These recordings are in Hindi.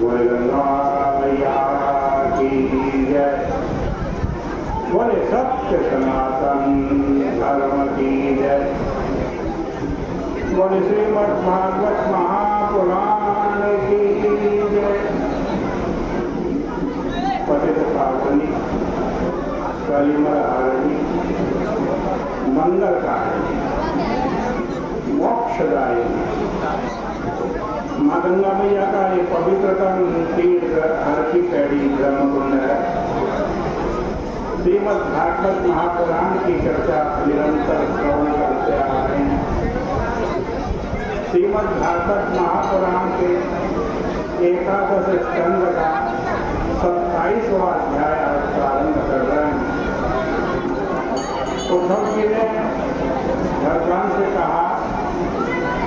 बोले गंगा मैया की जय। बोले सत्य सनातन धर्म की जय। बोले श्रीमद् भागवत महापुराण की जय। पतित पावनी कलिमल हारिणी मंगलकारिणी मोक्षदायिनी माँ गंगा मैया का ये पवित्रतम तीर्थ हर की पैड़ी ब्रह्मकुंड है। श्रीमद् भागवत महापुराण की चर्चा निरंतर श्रवण करते आ रहे हैं। श्रीमद् भागवत महापुराण के 11 स्कंद का 27वां अध्याय आज प्रारंभ कर रहे हैं। उद्धव जी ने भगवान से कहा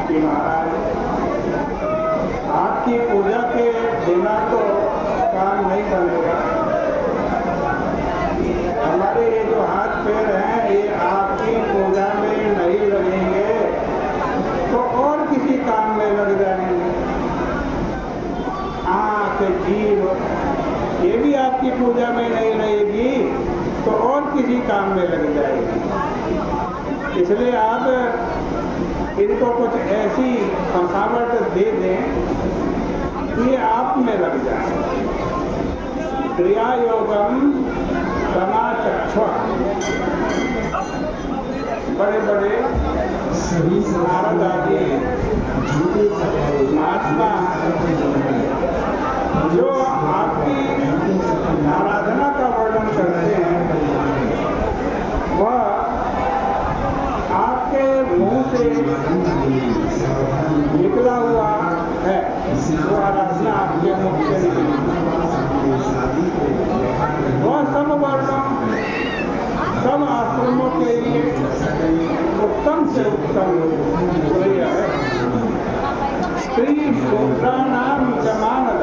कि महाराज आपकी पूजा के बिना तो काम नहीं बनेगा। हमारे ये जो हाथ पैर हैं ये आपकी पूजा में नहीं लगेंगे तो और किसी काम में लग जाएंगे। आँख जीभ ये भी आपकी पूजा में नहीं लगेगी तो और किसी काम में लग जाएगी। इसलिए आप इनको कुछ ऐसी फंसावट दे दें कि ये आप में लग जाए। क्रिया योगम समाचक्ष्वा। बड़े बड़े नारद आदि महात्मा जो आपकी आराधना का वर्णन करते हैं वह आपके मुंह से निकला हुआ है। वो आराधना आपके मुख से निकली वह सब वर्णों सब आश्रमों के लिए उत्तम से उत्तम है। स्त्री शूद्राणाम जमानद।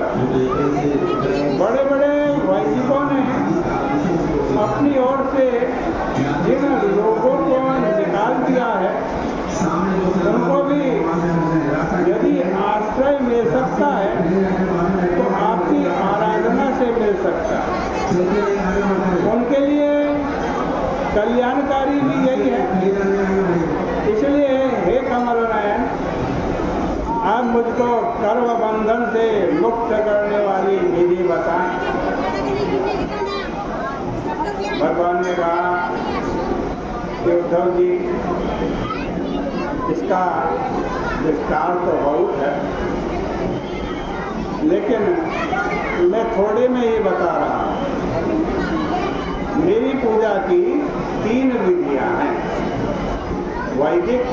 बड़े बड़े वैदिकों ने अपनी ओर से जिन लोगों को निकाल दिया है उनको भी यदि आश्रय मिल सकता है तो आपकी आराधना से मिल सकता है। उनके लिए कल्याणकारी भी यही है। इसलिए हे कमल नयन आप मुझको कर्म बंधन से मुक्त करने वाली विधि बताएं। भगवान ने कहा कि उद्धव जी इसका विस्तार तो बहुत है लेकिन मैं थोड़े में ही बता रहा हूँ। मेरी पूजा की 3 विधियां हैं। वैदिक,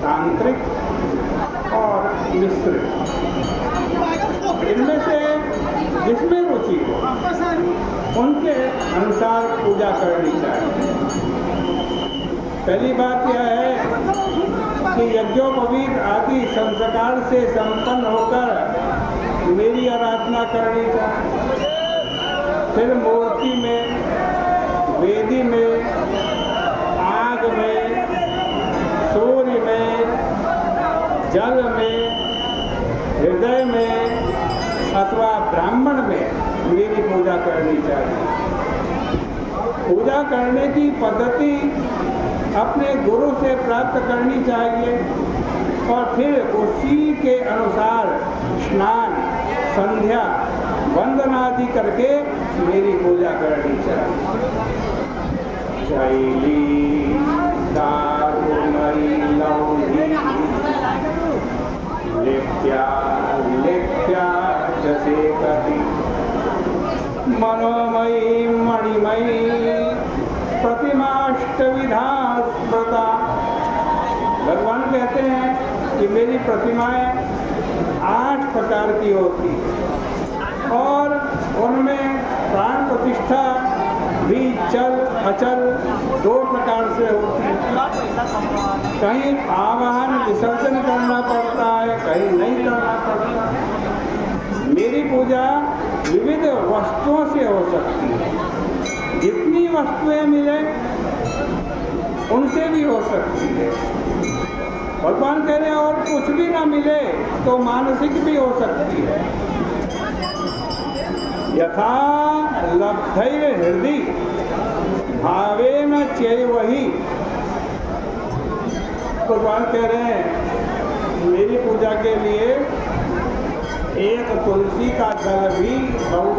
तांत्रिक और मिश्रित। इनमें से जिसमें रुचि हो उनके अनुसार पूजा करनी चाहिए। पहली बात यह है कि यज्ञोपवीत आदि संस्कार से संपन्न होकर मेरी आराधना करनी चाहिए। फिर मूर्ति में, वेदी में, आग में, सूर्य में, जल में, हृदय में अथवा ब्राह्मण में मेरी पूजा करनी चाहिए। पूजा करने की पद्धति अपने गुरु से प्राप्त करनी चाहिए और फिर उसी के अनुसार स्नान, संध्या, वंदन आदि करके मेरी पूजा करनी चाहिए। शैली दारुमयी लौही लिप्या लिप्या जसे कति मनोमयी मणिमयी प्रतिमाष्टविधा स्मृता। भगवान कहते हैं कि मेरी प्रतिमाएं 8 प्रकार की होती और उनमें प्राण प्रतिष्ठा भी चल अचल 2 प्रकार से होती है। कहीं आवाहन विसर्जन करना पड़ता है, कहीं नहीं करना पड़ता। मेरी पूजा विविध वस्तुओं से हो सकती है। जितनी वस्तुएं मिले उनसे भी हो सकती है। भगवान कह रहे हैं और कुछ भी ना मिले तो मानसिक भी हो सकती है। यथा लब्धैर हृदय भावेन चैवहि। भगवान कह रहे हैं मेरी पूजा के लिए एक तुलसी का दल भी बहुत।